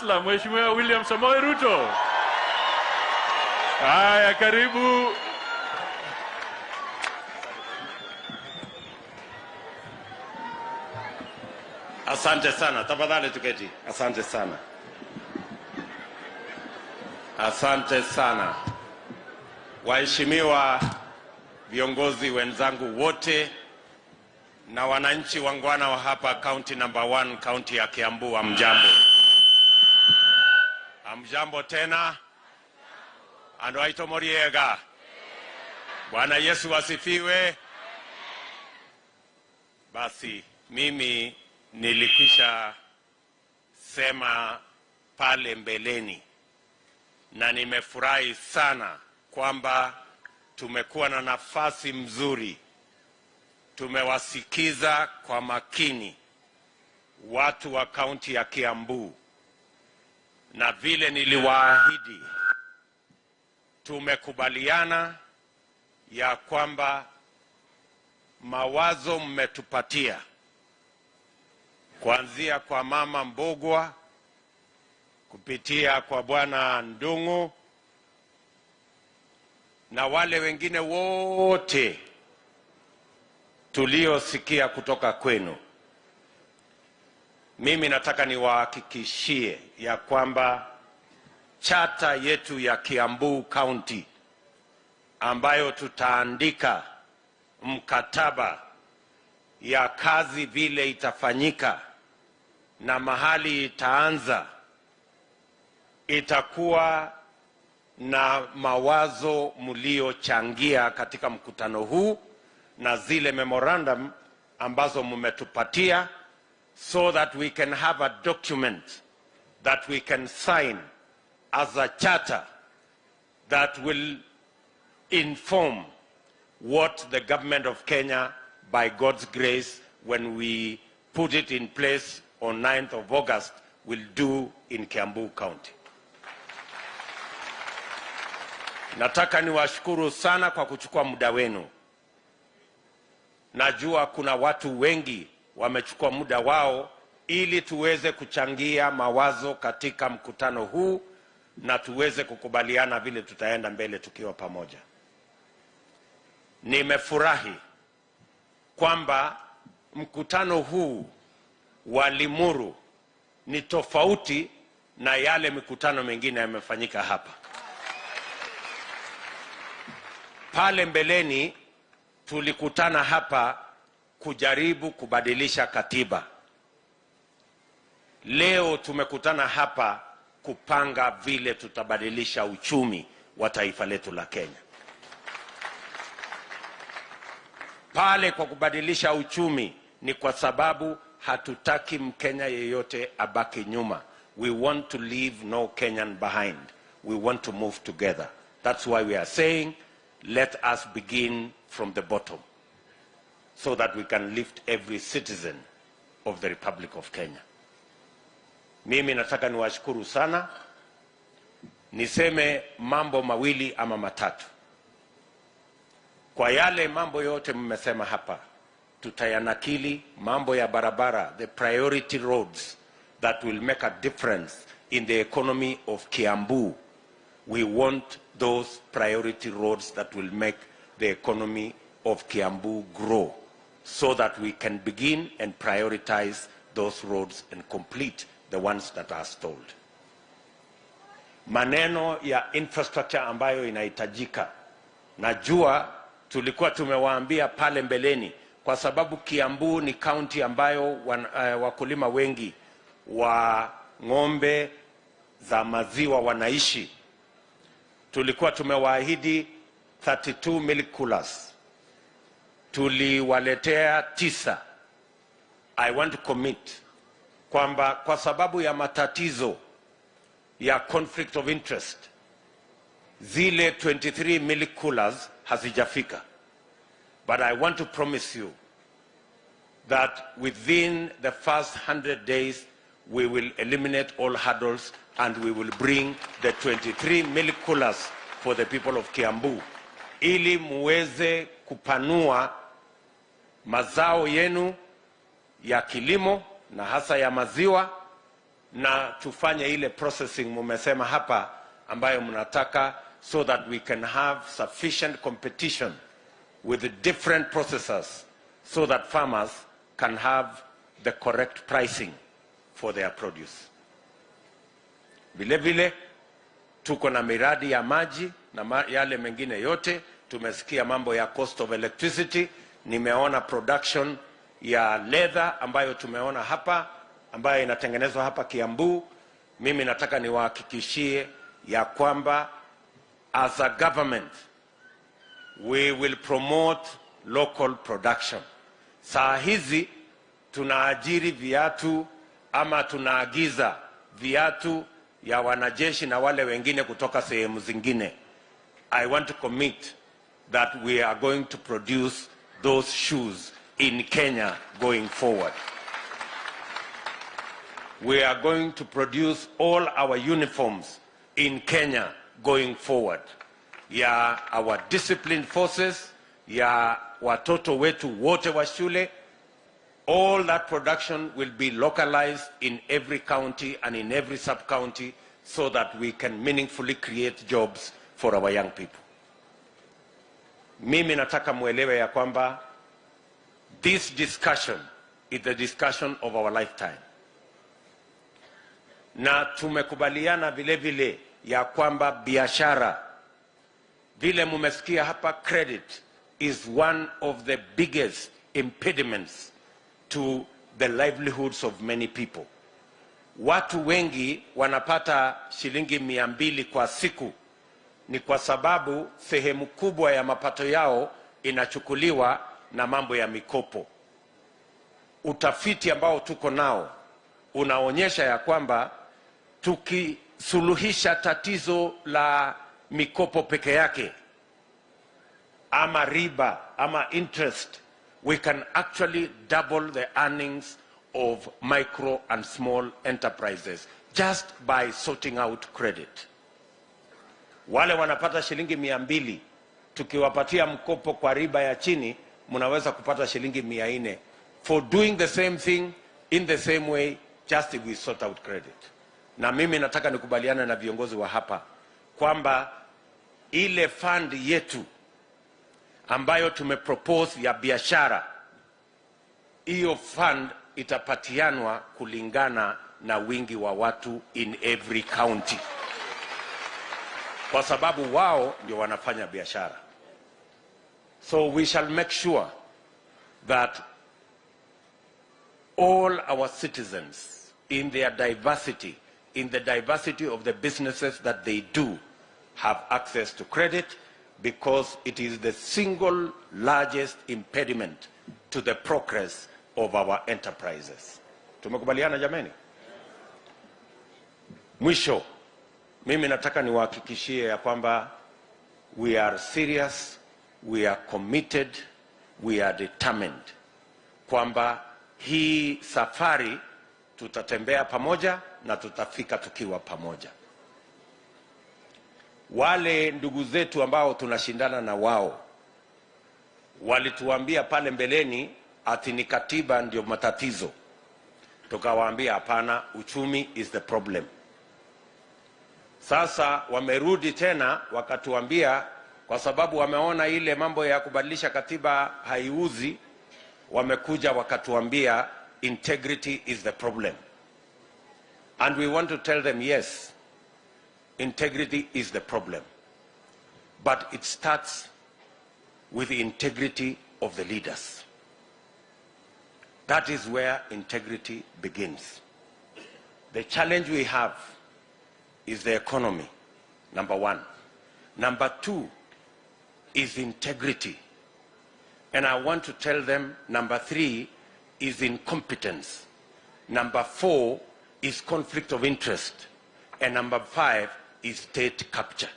hustler Mheshimiwa William Samoei Ruto. Haya, karibu. Asante sana. Tafadhali tuketi. Asante sana. Asante sana. Waheshimiwa viongozi wenzangu wote na wananchi wangwana wa hapa county number 1, county ya Kiambu, amjambo. Amjambo tena. Ando aito moriega. Bwana Yesu asifiwe. Basi mimi nilikwisha sema pale mbeleni na nimefurahi sana kwamba tumekuwa na nafasi mzuri. Tumewasikiza kwa makini watu wa kaunti ya Kiambu, na vile niliwaahidi tumekubaliana ya kwamba mawazo mmetupatia kuanzia kwa mama Mbogwa kupitia kwa bwana Ndungu na wale wengine wote tuliosikia kutoka kwenu. Mimi nataka niwahakikishie ya kwamba chata yetu ya Kiambu County ambayo tutaandika mkataba ya kazi vile itafanyika na mahali itaanza, itakuwa na mawazo mliochangia katika mkutano huu na zile memorandum ambazo mmetupatia, so that we can have a document that we can sign as a charter that will inform what the government of Kenya, by God's grace, when we put it in place on 9th of August, will do in Kiambu County. Nataka niwashukuru sana kwa kuchukua muda wenu. Najua kuna watu wengi wamechukua muda wao ili tuweze kuchangia mawazo katika mkutano huu na tuweze kukubaliana vile tutaenda mbele tukiwa pamoja. Nimefurahi kwamba mkutano huu wa Limuru ni tofauti na yale mikutano mengine yamefanyika hapa. Pale mbeleni tulikutana hapa kujaribu kubadilisha katiba. Leo tumekutana hapa kupanga vile tutabadilisha uchumi wa taifa letu la Kenya. Pale kwa kubadilisha uchumi ni kwa sababu hatutaki Mkenya yeyote abaki nyuma. We want to leave no Kenyan behind. We want to move together. That's why we are saying, let us begin from the bottom, so that we can lift every citizen of the Republic of Kenya. Mimi nataka niwashukuru sana. Niseme mambo mawili ama matatu. Kwa yale mambo yote mmesema hapa, tutayanakili mambo ya barabara, the priority roads that will make a difference in the economy of Kiambu. We want those priority roads that will make the economy of Kiambu grow, so that we can begin and prioritize those roads and complete the ones that are stalled. Maneno ya infrastructure ambayo inahitajika, najua tulikuwa tumewaambia pale mbeleni, kwa sababu Kiambu ni county ambayo wakulima wengi wa ng'ombe za maziwa wanaishi. Tulikuwa tumewaahidi 32 milk coolers. Tuliwaletea 9. I want to commit kwamba kwa sababu ya matatizo ya conflict of interest, zile 23 milk coolers hazijafika. But I want to promise you that within the first 100 days we will eliminate all hurdles and we will bring the 23 milk coolers for the people of Kiambu, ili muweze kupanua mazao yenu ya kilimo na hasa ya maziwa, na tufanye ile processing mumesema hapa ambayo mnataka, so that we can have sufficient competition with the different processors, so that farmers can have the correct pricing for their produce. Vile vile tuko na miradi ya maji na yale mengine yote. Tumesikia mambo ya cost of electricity. Nimeona production ya leather ambayo tumeona hapa, ambayo inatengenezwa hapa Kiambu. Mimi nataka niwahakikishie ya kwamba as a government we will promote local production. Saa hizi tunaajiri viatu ama tunaagiza viatu ya wanajeshi na wale wengine kutoka sehemu zingine. I want to commit that we are going to produce those shoes in Kenya going forward. We are going to produce all our uniforms in Kenya going forward. Ya our disciplined forces, ya watoto wetu wote wa shule, all that production will be localized in every county and in every sub-county, so that we can meaningfully create jobs for our young people. Mimi nataka muelewe ya kwamba this discussion is the discussion of our lifetime. Na tumekubaliana vile vile ya kwamba biashara, vile mumesikia hapa, credit is one of the biggest impediments to the livelihoods of many people. Watu wengi wanapata shilingi 200 kwa siku, ni kwa sababu sehemu kubwa ya mapato yao inachukuliwa na mambo ya mikopo. Utafiti ambao tuko nao unaonyesha ya kwamba tukisuluhisha tatizo la mikopo peke yake, ama riba ama interest, we can actually double the earnings of micro and small enterprises just by sorting out credit. Wale wanapata shilingi 200, tukiwapatia mkopo kwa riba ya chini, mnaweza kupata shilingi 400 for doing the same thing in the same way, just if we sort out credit. Na mimi nataka nikubaliane na viongozi wa hapa kwamba ile fund yetu ambayo tumepropose ya biashara, hiyo fund itapatianwa kulingana na wingi wa watu in every county, kwa sababu wao ndio wanafanya biashara. So we shall make sure that all our citizens, in their diversity, in the diversity of the businesses that they do, have access to credit, because it is the single largest impediment to the progress of our enterprises. Tumekubaliana jameni? Mwisho, mimi nataka niwahakikishie ya kwamba we are serious, we are committed, we are determined kwamba hii safari tutatembea pamoja na tutafika tukiwa pamoja. Wale ndugu zetu ambao tunashindana na wao walituambia pale mbeleni ati ni katiba ndio matatizo. Tukawaambia hapana, uchumi is the problem. Sasa wamerudi tena wakatuambia kwa sababu wameona ile mambo ya kubadilisha katiba haiuzi, wamekuja wakatuambia integrity is the problem. And we want to tell them, yes, integrity is the problem, but it starts with the integrity of the leaders. That is where integrity begins. The challenge we have is the economy, number one. Number two is integrity. And I want to tell them, number three is incompetence. Number four is conflict of interest. And number five is state capture.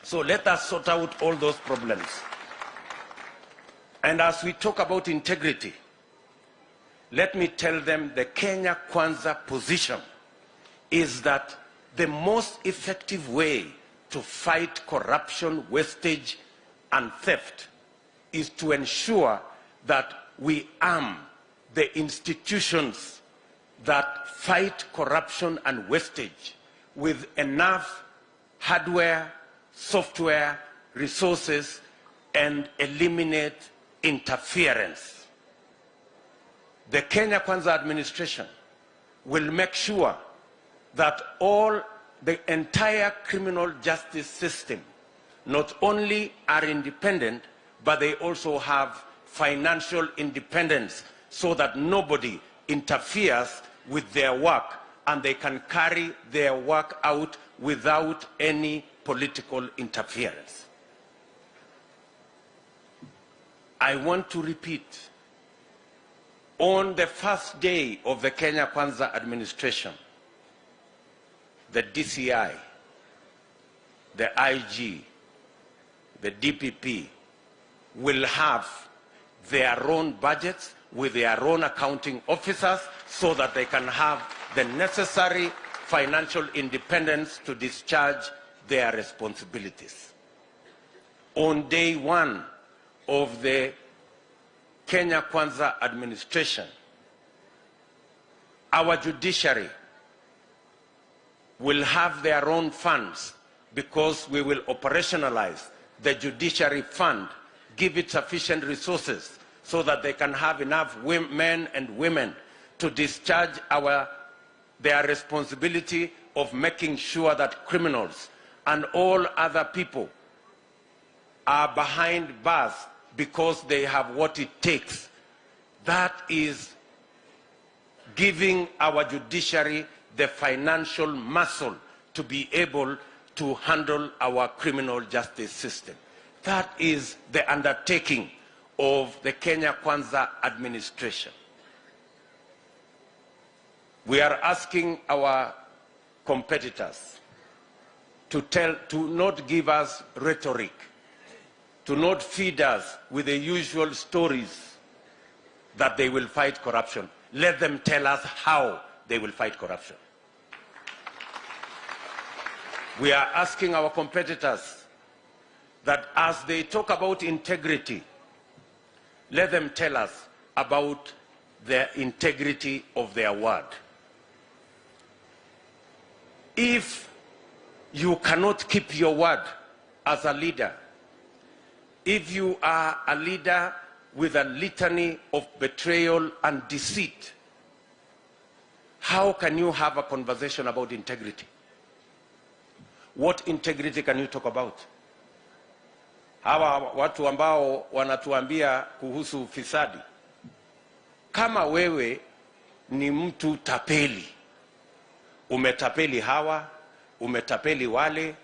So let us sort out all those problems. And as we talk about integrity, let me tell them the Kenya Kwanza position is that the most effective way to fight corruption, wastage, and theft is to ensure that we arm the institutions that fight corruption and wastage with enough hardware, software, resources, and eliminate interference. The Kenya Kwanza administration will make sure that the entire criminal justice system not only are independent, but they also have financial independence so that nobody interferes with their work and they can carry their work out without any political interference. I want to repeat, on the first day of the Kenya Kwanza administration, the DCI, the IG, the DPP will have their own budgets with their own accounting officers so that they can have the necessary financial independence to discharge their responsibilities. On day one of the Kenya Kwanza administration, our judiciary will have their own funds because we will operationalize the judiciary fund, give it sufficient resources so that they can have enough men and women to discharge their responsibility of making sure that criminals and all other people are behind bars because they have what it takes. That is giving our judiciary the financial muscle to be able to handle our criminal justice system. That is the undertaking of the Kenya Kwanza administration. We are asking our competitors to not give us rhetoric, to not feed us with the usual stories that they will fight corruption. Let them tell us how they will fight corruption. We are asking our competitors that as they talk about integrity, let them tell us about the integrity of their word. If you cannot keep your word as a leader, if you are a leader with a litany of betrayal and deceit, how can you have a conversation about integrity? What integrity can you talk about? Hawa watu ambao wanatuambia kuhusu ufisadi. Kama wewe ni mtu tapeli, umetapeli hawa, umetapeli wale,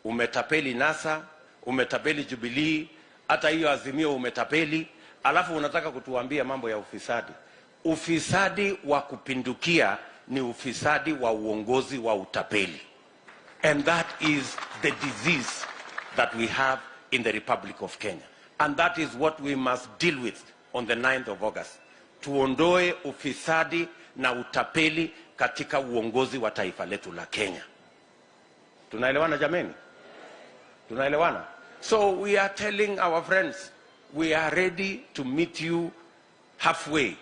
umetapeli NASA, umetapeli Jubilee, hata hiyo Azimio umetapeli, alafu unataka kutuambia mambo ya ufisadi. Ufisadi wa kupindukia ni ufisadi wa uongozi wa utapeli. And that is the disease that we have in the Republic of Kenya. And that is what we must deal with on the 9th of August. Tuondoe ufisadi na utapeli katika uongozi wa taifa letu la Kenya. Tunaelewana jameni? Tunaelewana? So we are telling our friends, we are ready to meet you halfway.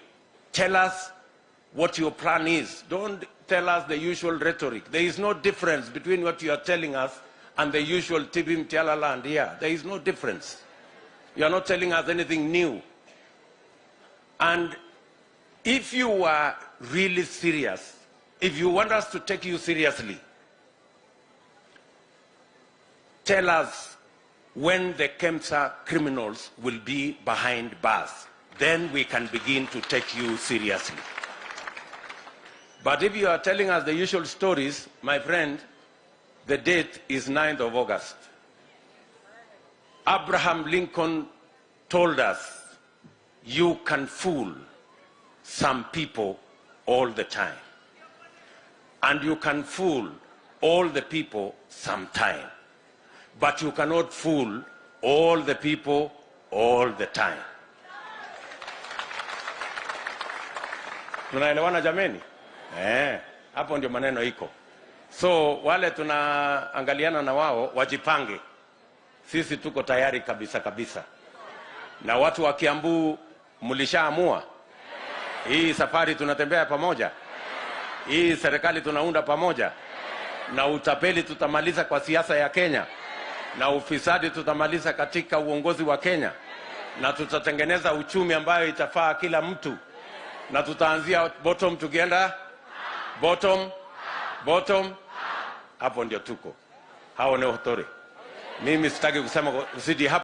Tell us what your plan is. Don't tell us the usual rhetoric. There is no difference between what you are telling us and the usual tibim tialala and here. There is no difference. You are not telling us anything new. And if you are really serious, if you want us to take you seriously, tell us when the Kemsa criminals will be behind bars. Then we can begin to take you seriously. But if you are telling us the usual stories, my friend, the date is 9th of August. Abraham Lincoln told us, you can fool some people all the time. And you can fool all the people sometime. But you cannot fool all the people all the time. Tunaelewana jameni? Hapo ndio maneno iko. So wale tunaangaliana na wao wajipange. Sisi tuko tayari kabisa kabisa. Na watu wa Kiambu mlishaamua. Hii safari tunatembea pamoja. Hii serikali tunaunda pamoja, na utapeli tutamaliza kwa siasa ya Kenya, na ufisadi tutamaliza katika uongozi wa Kenya, na tutatengeneza uchumi ambayo itafaa kila mtu, na tutaanzia bottom tukienda bottom. Hapo ndio tuko. Hao ni hotori. Mimi sitaki kusema usidi hapa.